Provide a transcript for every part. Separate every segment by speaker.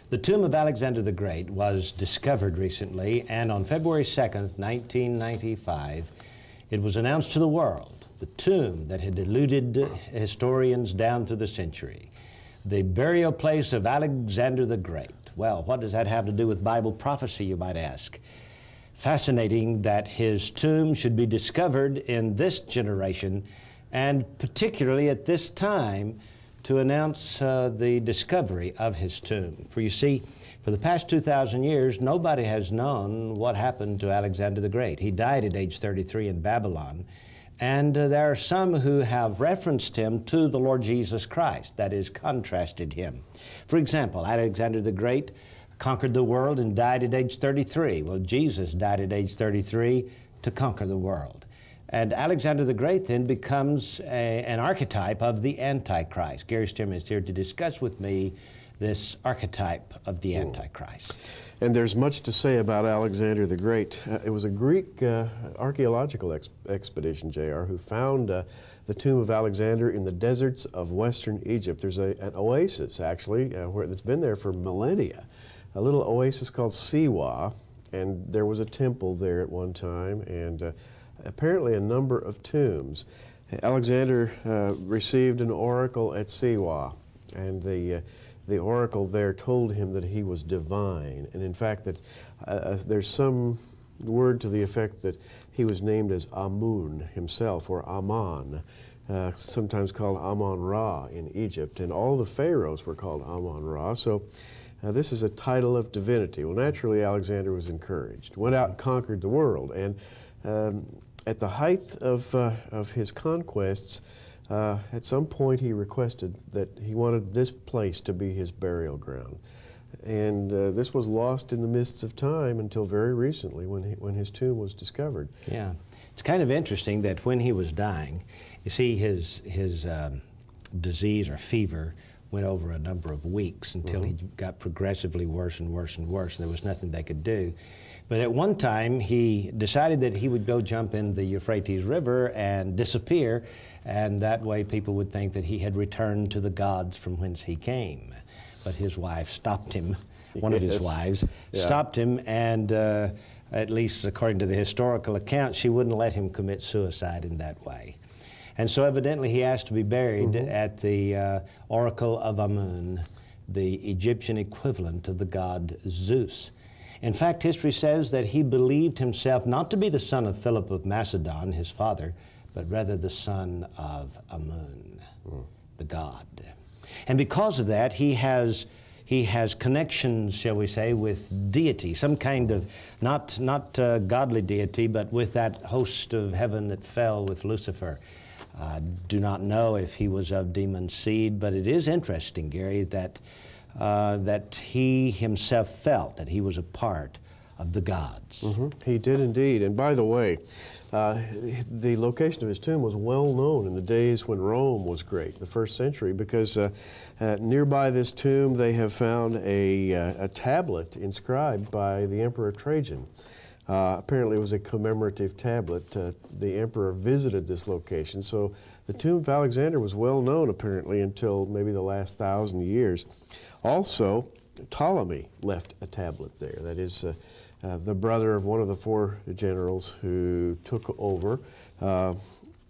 Speaker 1: The tomb of Alexander the Great was discovered recently, and on February 2nd, 1995, it was announced to the world, the tomb that had eluded historians down through the century, the burial place of Alexander the Great. Well, what does that have to do with Bible prophecy, you might ask? Fascinating that his tomb should be discovered in this generation, and particularly at this time, to announce the discovery of his tomb. For you see, for the past 2,000 years, nobody has known what happened to Alexander the Great. He died at age 33 in Babylon, and there are some who have referenced him to the Lord Jesus Christ, that is, contrasted him. For example, Alexander the Great conquered the world and died at age 33. Well, Jesus died at age 33 to conquer the world. And Alexander the Great then becomes an archetype of the Antichrist. Gary Stearman is here to discuss with me this archetype of the Antichrist.
Speaker 2: And there's much to say about Alexander the Great. It was a Greek archaeological expedition, J.R., who found the tomb of Alexander in the deserts of western Egypt. There's an oasis, actually, that's been there for millennia, a little oasis called Siwa, and there was a temple there at one time, and apparently a number of tombs. Alexander received an oracle at Siwa, and the oracle there told him that he was divine, and in fact that there's some word to the effect that he was named as Amun himself, or Aman, sometimes called Amon-Ra in Egypt, and all the pharaohs were called Amon-Ra, so this is a title of divinity. Well, naturally Alexander was encouraged, went out and conquered the world, and at the height of his conquests, at some point he requested that he wanted this place to be his burial ground. And this was lost in the mists of time until very recently when his tomb was discovered.
Speaker 1: Yeah. It's kind of interesting that when he was dying, you see his disease or fever went over a number of weeks until he got progressively worse and worse and worse, and there was nothing they could do. But at one time, he decided that he would go jump in the Euphrates River and disappear, and that way people would think that he had returned to the gods from whence he came. But his wife stopped him, one of his wives, stopped him, and at least according to the historical account, she wouldn't let him commit suicide in that way. And so evidently he asked to be buried at the Oracle of Amun, the Egyptian equivalent of the god Zeus. In fact, history says that he believed himself not to be the son of Philip of Macedon, his father, but rather the son of Amun, the god. And because of that, he has connections, shall we say, with deity, some kind of, not godly deity, but with that host of heaven that fell with Lucifer. I do not know if he was of demon seed, but it is interesting, Gary, that he himself felt that he was a part of the gods.
Speaker 2: He did indeed. And by the way, the location of his tomb was well known in the days when Rome was great, the first century, because nearby this tomb they have found a tablet inscribed by the Emperor Trajan. Apparently it was a commemorative tablet. The emperor visited this location, so the tomb of Alexander was well known apparently until maybe the last 1,000 years. Also, Ptolemy left a tablet there. That is the brother of one of the 4 generals who took over the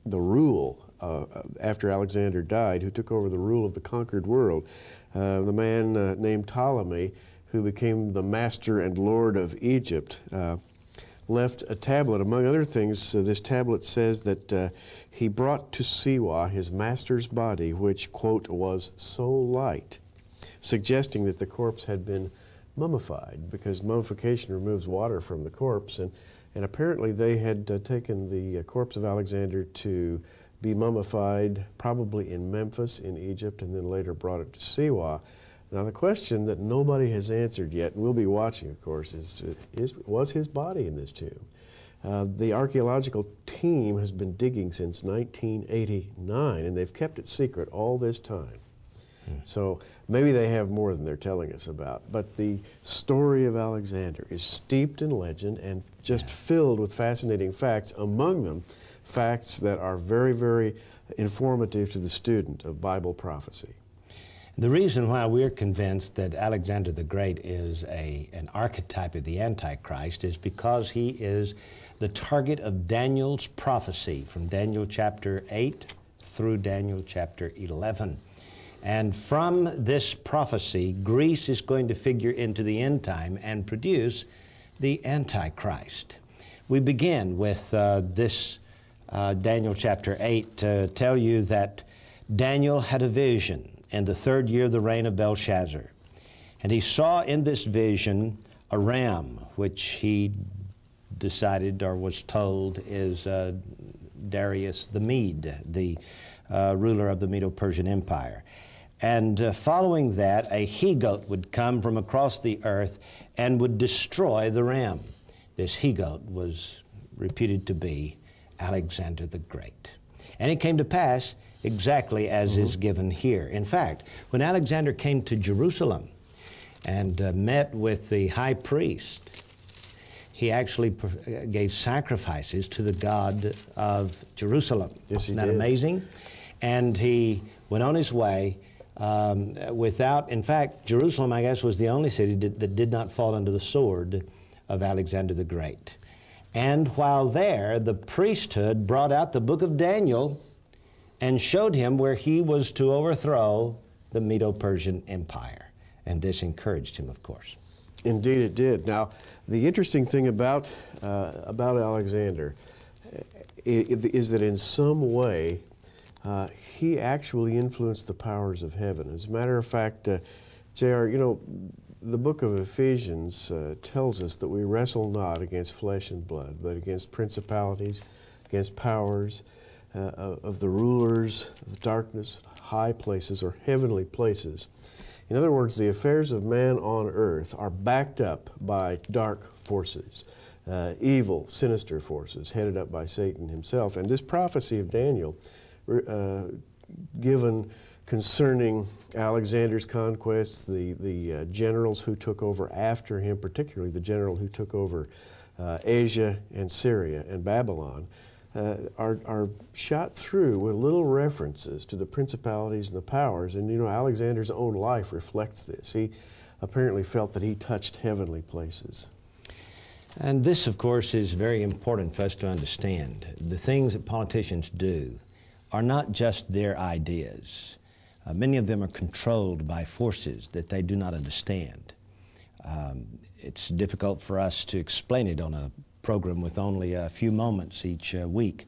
Speaker 2: rule after Alexander died, who took over the rule of the conquered world. The man named Ptolemy, who became the master and lord of Egypt, left a tablet. Among other things, this tablet says that he brought to Siwa his master's body, which, quote, was so light, suggesting that the corpse had been mummified, because mummification removes water from the corpse, and apparently they had taken the corpse of Alexander to be mummified probably in Memphis in Egypt, and then later brought it to Siwa. Now the question that nobody has answered yet, and we'll be watching of course, was his body in this tomb? The archaeological team has been digging since 1989, and they've kept it secret all this time. So maybe they have more than they're telling us about. But the story of Alexander is steeped in legend and just filled with fascinating facts, among them facts that are very, very informative to the student of Bible prophecy.
Speaker 1: The reason why we're convinced that Alexander the Great is an archetype of the Antichrist is because he is the target of Daniel's prophecy from Daniel chapter 8 through Daniel chapter 11. And from this prophecy, Greece is going to figure into the end time and produce the Antichrist. We begin with this Daniel chapter 8 to tell you that Daniel had a vision in the 3rd year of the reign of Belshazzar. And he saw in this vision a ram, which he decided or was told is Darius the Mede, the ruler of the Medo-Persian Empire. And following that, a he-goat would come from across the earth and would destroy the ram. This he-goat was reputed to be Alexander the Great. And it came to pass exactly as is given here. In fact, when Alexander came to Jerusalem and met with the high priest, he actually gave sacrifices to the God of Jerusalem.
Speaker 2: Yes, he
Speaker 1: Isn't that
Speaker 2: did.
Speaker 1: amazing? And he went on his way without, in fact, Jerusalem, I guess, was the only city that did not fall under the sword of Alexander the Great. And while there, the priesthood brought out the book of Daniel and showed him where he was to overthrow the Medo-Persian Empire. And this encouraged him, of course.
Speaker 2: Indeed it did. Now, the interesting thing about Alexander is that in some way he actually influenced the powers of heaven. As a matter of fact, J.R., you know, the book of Ephesians tells us that we wrestle not against flesh and blood, but against principalities, against powers, of the rulers of darkness, high places or heavenly places. In other words, the affairs of man on earth are backed up by dark forces, evil, sinister forces headed up by Satan himself. And this prophecy of Daniel, given concerning Alexander's conquests, the generals who took over after him, particularly the general who took over Asia and Syria and Babylon, are shot through with little references to the principalities and the powers. And you know, Alexander's own life reflects this. He apparently felt that he touched heavenly places.
Speaker 1: And this, of course, is very important for us to understand. The things that politicians do are not just their ideas. Many of them are controlled by forces that they do not understand. It's difficult for us to explain it on a program with only a few moments each week.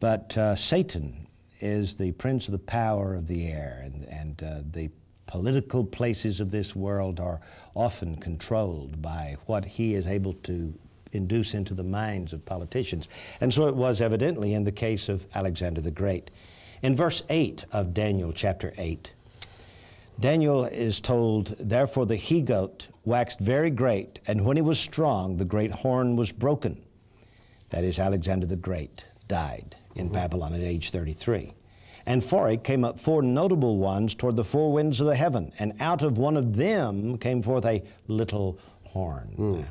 Speaker 1: But Satan is the prince of the power of the air, and the political places of this world are often controlled by what he is able to induce into the minds of politicians. And so it was evidently in the case of Alexander the Great. In verse 8 of Daniel chapter 8, Daniel is told, "Therefore the he-goat waxed very great, and when he was strong, the great horn was broken." That is, Alexander the Great died in Babylon at age 33. "And for it came up 4 notable ones toward the 4 winds of the heaven, and out of one of them came forth a little horn,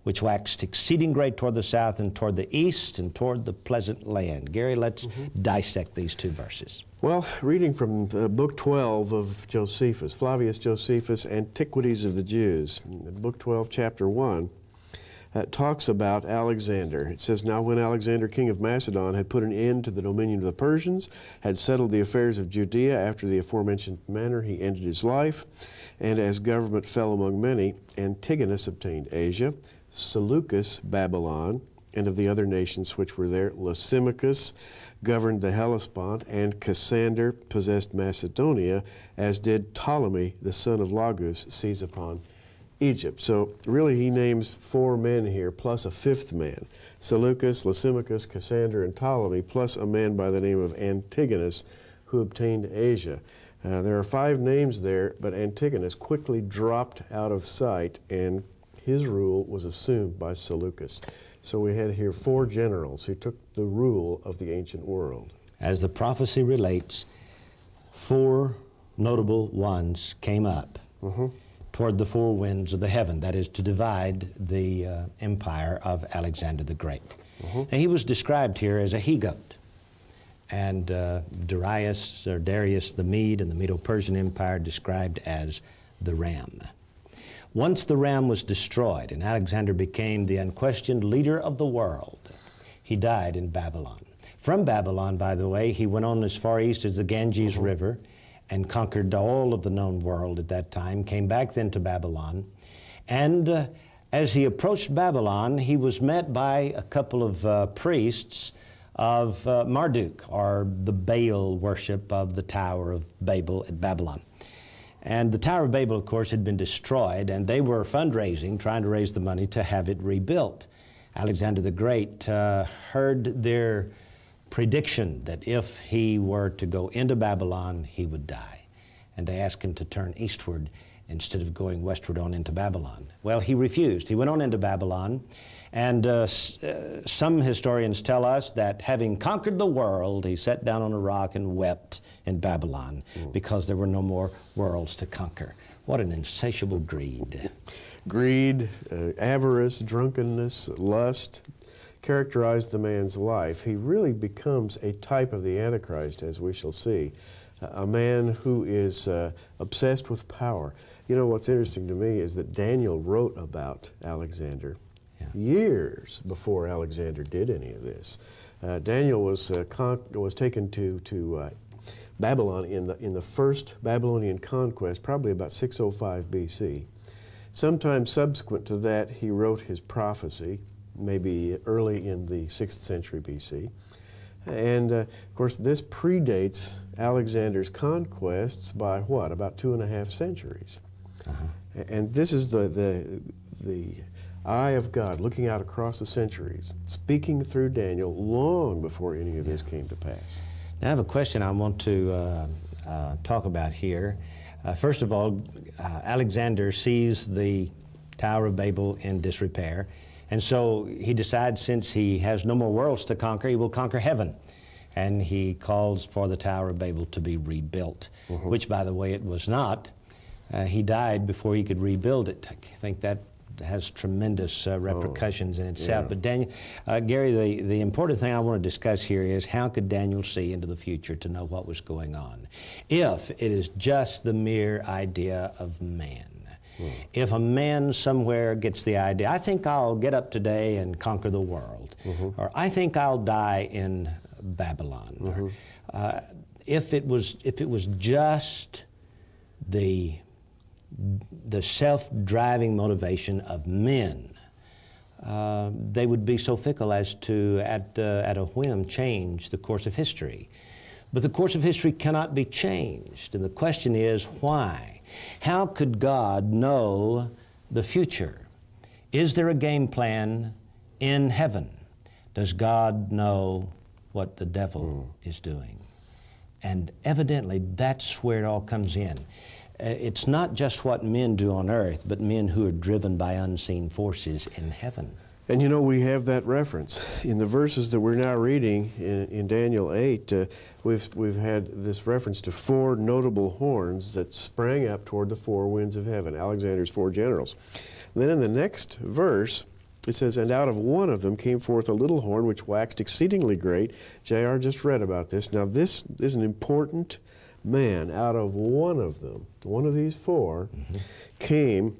Speaker 1: which waxed exceeding great toward the south and toward the east and toward the pleasant land." Gary, let's dissect these 2 verses.
Speaker 2: Well, reading from Book 12 of Josephus, Flavius Josephus, Antiquities of the Jews, Book 12, Chapter 1, talks about Alexander. It says, "Now when Alexander, king of Macedon, had put an end to the dominion of the Persians, had settled the affairs of Judea after the aforementioned manner, he ended his life, and as government fell among many, Antigonus obtained Asia, Seleucus Babylon, and of the other nations which were there, Lysimachus governed the Hellespont, and Cassander possessed Macedonia, as did Ptolemy, the son of Lagus, seize upon Egypt." So really he names 4 men here, plus a 5th man. Seleucus, Lysimachus, Cassander, and Ptolemy, plus a man by the name of Antigonus, who obtained Asia. There are 5 names there, but Antigonus quickly dropped out of sight, and his rule was assumed by Seleucus. So we had here 4 generals who took the rule of the ancient world.
Speaker 1: As the prophecy relates, 4 notable ones came up toward the 4 winds of the heaven, that is, to divide the empire of Alexander the Great. Now, he was described here as a he-goat. and Darius the Mede and the Medo-Persian Empire described as the ram. Once the ram was destroyed and Alexander became the unquestioned leader of the world, he died in Babylon. From Babylon, by the way, he went on as far east as the Ganges River and conquered all of the known world at that time, came back then to Babylon, and as he approached Babylon, he was met by a couple of priests of Marduk, or the Baal worship of the Tower of Babel at Babylon. And the Tower of Babel, of course, had been destroyed, and they were fundraising, trying to raise the money to have it rebuilt. Alexander the Great heard their prediction that if he were to go into Babylon, he would die. And they asked him to turn eastward instead of going westward on into Babylon. Well, he refused. He went on into Babylon, and some historians tell us that having conquered the world, he sat down on a rock and wept in Babylon because there were no more worlds to conquer. What an insatiable greed.
Speaker 2: Greed, avarice, drunkenness, lust characterized the man's life. He really becomes a type of the Antichrist, as we shall see. A man who is obsessed with power. You know, what's interesting to me is that Daniel wrote about Alexander years before Alexander did any of this. Daniel was taken to Babylon in the first Babylonian conquest, probably about 605 B.C. Sometime subsequent to that, he wrote his prophecy, maybe early in the 6th century B.C. And of course, this predates Alexander's conquests by what? About 2.5 centuries. And this is the eye of God looking out across the centuries, speaking through Daniel long before any of this came to pass.
Speaker 1: Now, I have a question I want to talk about here. First of all, Alexander sees the Tower of Babel in disrepair, and so he decides, since he has no more worlds to conquer, he will conquer heaven. And he calls for the Tower of Babel to be rebuilt, which, by the way, it was not. He died before he could rebuild it. I think that has tremendous repercussions in itself. But Daniel, Gary, the important thing I want to discuss here is, how could Daniel see into the future to know what was going on if it is just the mere idea of man? If a man somewhere gets the idea, I think I'll get up today and conquer the world, or I think I'll die in Babylon. Or, if it was just the self-driving motivation of men, they would be so fickle as to, at a whim, change the course of history. But the course of history cannot be changed, and the question is, why? How could God know the future? Is there a game plan in heaven? Does God know what the devil is doing? And evidently, that's where it all comes in. It's not just what men do on earth, but men who are driven by unseen forces in heaven.
Speaker 2: And you know, we have that reference. In the verses that we're now reading in Daniel 8, we've had this reference to 4 notable horns that sprang up toward the 4 winds of heaven, Alexander's 4 generals. And then in the next verse, it says, "And out of one of them came forth a little horn which waxed exceedingly great." J.R. just read about this. Now this is an important man. Out of one of them, one of these 4, came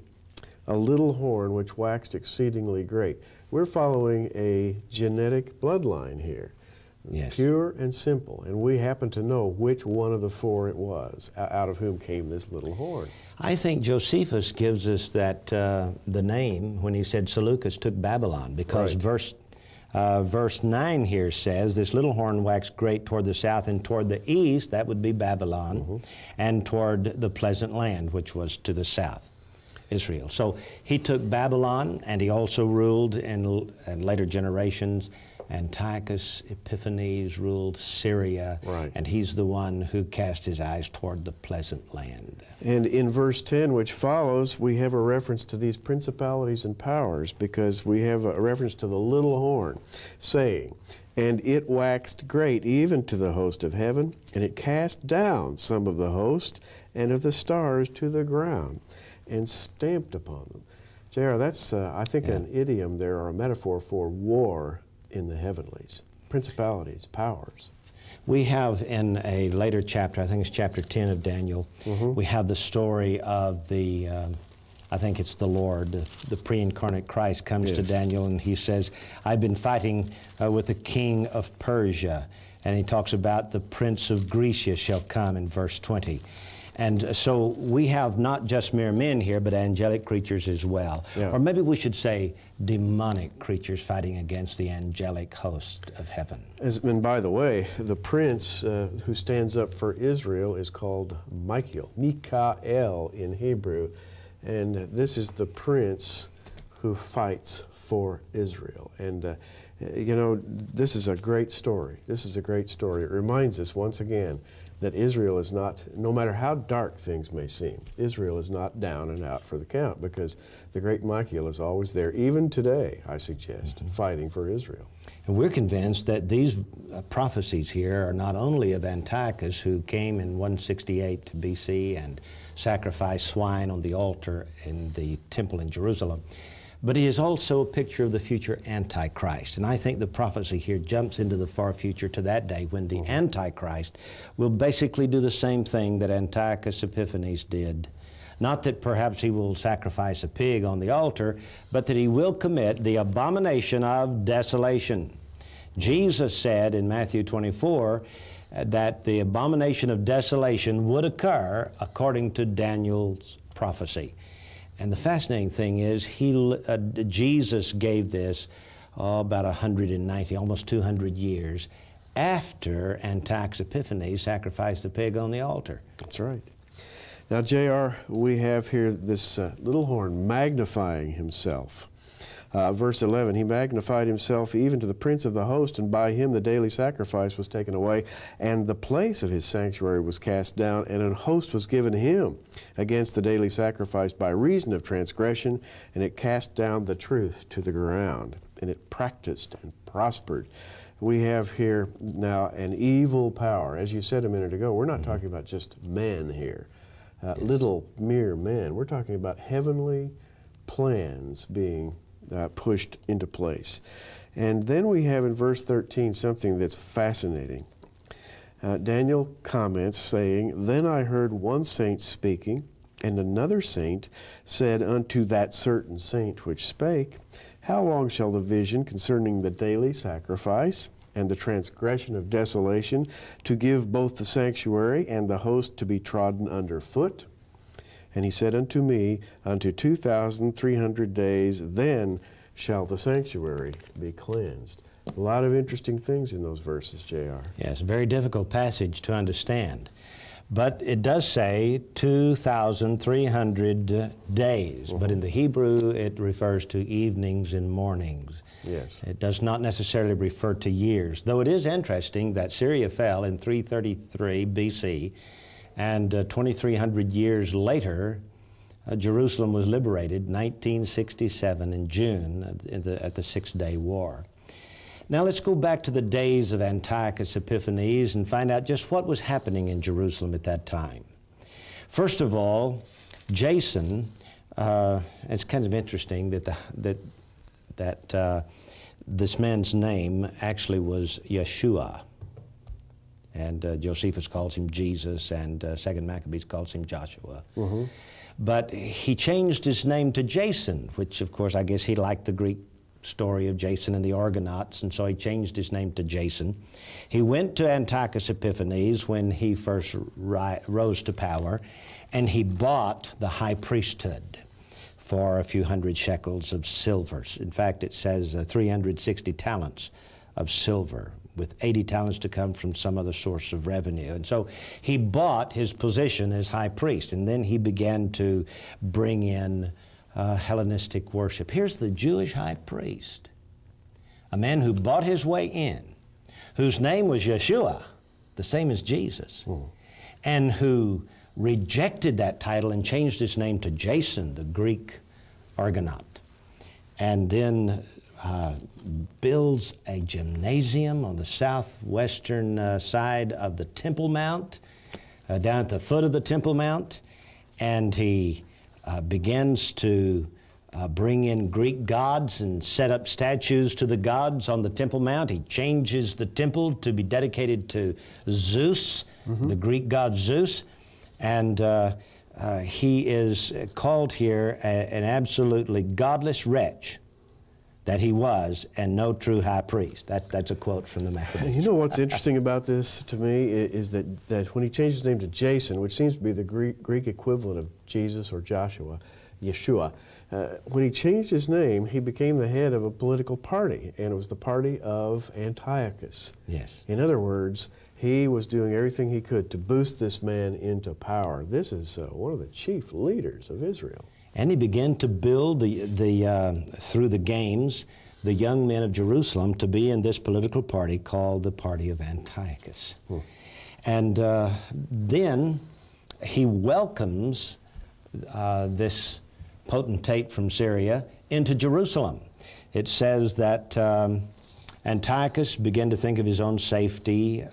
Speaker 2: a little horn which waxed exceedingly great. We're following a genetic bloodline here, pure and simple, and we happen to know which one of the 4 it was, out of whom came this little horn.
Speaker 1: I think Josephus gives us that the name when he said Seleucus took Babylon, because verse 9 here says, "This little horn waxed great toward the south, and toward the east," that would be Babylon, "and toward the pleasant land," which was to the south, Israel. So he took Babylon, and he also ruled in later generations. Antiochus Epiphanes ruled Syria, and he's the one who cast his eyes toward the pleasant land.
Speaker 2: And in verse 10, which follows, we have a reference to these principalities and powers, because we have a reference to the little horn, saying, "And it waxed great even to the host of heaven, and it cast down some of the host and of the stars to the ground, and stamped upon them." J.R., that's, I think, an idiom there, or a metaphor for war in the heavenlies, principalities, powers.
Speaker 1: We have in a later chapter, I think it's chapter 10 of Daniel, we have the story of the, I think it's the Lord, the pre-incarnate Christ comes to Daniel and he says, I've been fighting with the king of Persia. And he talks about the prince of Grecia shall come in verse 20. And so we have not just mere men here, but angelic creatures as well. Yeah. Or maybe we should say demonic creatures fighting against the angelic host of heaven.
Speaker 2: And by the way, the prince who stands up for Israel is called Michael, Mikael in Hebrew. And this is the prince who fights for Israel. And you know, this is a great story. This is a great story. It reminds us once again that Israel is not, no matter how dark things may seem, Israel is not down and out for the count, because the great Michael is always there, even today, I suggest, fighting for Israel.
Speaker 1: And we're convinced that these prophecies here are not only of Antiochus, who came in 168 BC and sacrificed swine on the altar in the temple in Jerusalem, but he is also a picture of the future Antichrist. And I think the prophecy here jumps into the far future to that day when the Antichrist will basically do the same thing that Antiochus Epiphanes did. Not that perhaps he will sacrifice a pig on the altar, but that he will commit the abomination of desolation. Jesus said in Matthew 24 that the abomination of desolation would occur according to Daniel's prophecy. And the fascinating thing is, Jesus gave this about 190, almost 200 years after Antiochus Epiphanes sacrificed the pig on the altar.
Speaker 2: That's right. Now, J.R., we have here this little horn magnifying himself. Verse 11, he magnified himself even to the prince of the host, and by him the daily sacrifice was taken away, and the place of his sanctuary was cast down, and an host was given him against the daily sacrifice by reason of transgression, and it cast down the truth to the ground, and it practiced and prospered. We have here now an evil power. As you said a minute ago, we're not talking about just men here, little mere men. We're talking about heavenly plans being pushed into place. And then we have in verse 13 something that's fascinating. Daniel comments saying, Then I heard one saint speaking, and another saint said unto that certain saint which spake, How long shall the vision concerning the daily sacrifice and the transgression of desolation, to give both the sanctuary and the host to be trodden under foot? And he said unto me, Unto 2,300 days, then shall the sanctuary be cleansed. A lot of interesting things in those verses, J.R.
Speaker 1: Yes, a very difficult passage to understand. But it does say 2,300 days. But in the Hebrew, it refers to evenings and mornings.
Speaker 2: Yes.
Speaker 1: It does not necessarily refer to years, though it is interesting that Syria fell in 333 BC, and 2,300 years later, Jerusalem was liberated, 1967 in June at the Six-Day War. Now let's go back to the days of Antiochus Epiphanes and find out just what was happening in Jerusalem at that time. First of all, Jason, it's kind of interesting that this man's name actually was Yeshua. And Josephus calls him Jesus, and Second Maccabees calls him Joshua. But he changed his name to Jason, which, of course, I guess he liked the Greek story of Jason and the Argonauts, and so he changed his name to Jason. He went to Antiochus Epiphanes when he first rose to power, and he bought the high priesthood for a few hundred shekels of silver. In fact, it says 360 talents of silver, with 80 talents to come from some other source of revenue. And so he bought his position as high priest, and then he began to bring in Hellenistic worship. Here's the Jewish high priest, a man who bought his way in, whose name was Yeshua, the same as Jesus, and who rejected that title and changed his name to Jason, the Greek Argonaut, and then builds a gymnasium on the southwestern side of the Temple Mount, down at the foot of the Temple Mount, and he begins to bring in Greek gods and set up statues to the gods on the Temple Mount. He changes the temple to be dedicated to Zeus, the Greek god Zeus, and he is called here an absolutely godless wretch that he was, and no true high priest. That's a quote from the Maccabees.
Speaker 2: You know what's interesting about this to me is that when he changed his name to Jason, which seems to be the Greek equivalent of Jesus or Joshua, Yeshua, when he changed his name, he became the head of a political party, and it was the party of Antiochus.
Speaker 1: Yes.
Speaker 2: In other words, he was doing everything he could to boost this man into power. This is one of the chief leaders of Israel.
Speaker 1: And he began to build through the games the young men of Jerusalem to be in this political party called the party of Antiochus. And then he welcomes this potentate from Syria into Jerusalem. It says that Antiochus began to think of his own safety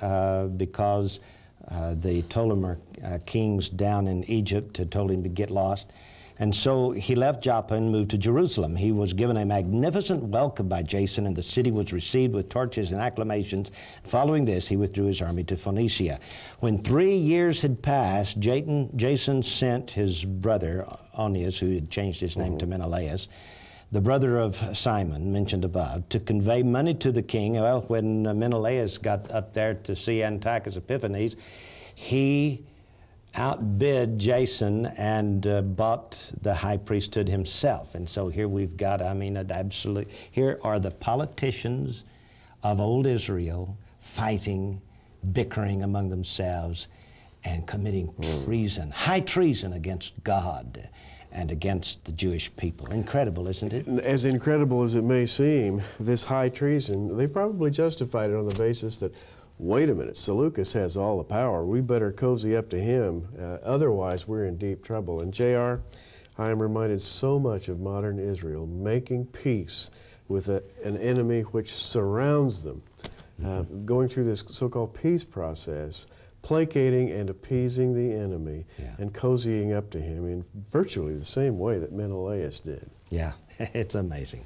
Speaker 1: because the Ptolemaic kings down in Egypt had told him to get lost. And so he left Joppa and moved to Jerusalem. He was given a magnificent welcome by Jason, and the city was received with torches and acclamations. Following this, he withdrew his army to Phoenicia. When 3 years had passed, Jason sent his brother, Onias, who had changed his name to Menelaus, the brother of Simon, mentioned above, to convey money to the king. Well, when Menelaus got up there to see Antiochus Epiphanes, he outbid Jason and bought the high priesthood himself. And so here we've got, I mean, here are the politicians of old Israel fighting, bickering among themselves, and committing treason, high treason against God and against the Jewish people. Incredible, isn't it?
Speaker 2: As incredible as it may seem, this high treason, they probably justified it on the basis that, wait a minute, Seleucus has all the power. We better cozy up to him. Otherwise, we're in deep trouble. And JR, I am reminded so much of modern Israel making peace with an enemy which surrounds them, going through this so-called peace process, placating and appeasing the enemy and cozying up to him in virtually the same way that Menelaus did.
Speaker 1: Yeah, it's amazing.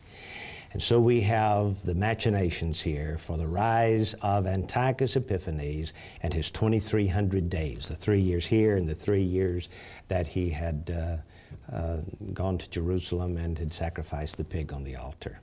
Speaker 1: And so we have the machinations here for the rise of Antiochus Epiphanes and his 2,300 days, the 3 years here and the 3 years that he had gone to Jerusalem and had sacrificed the pig on the altar.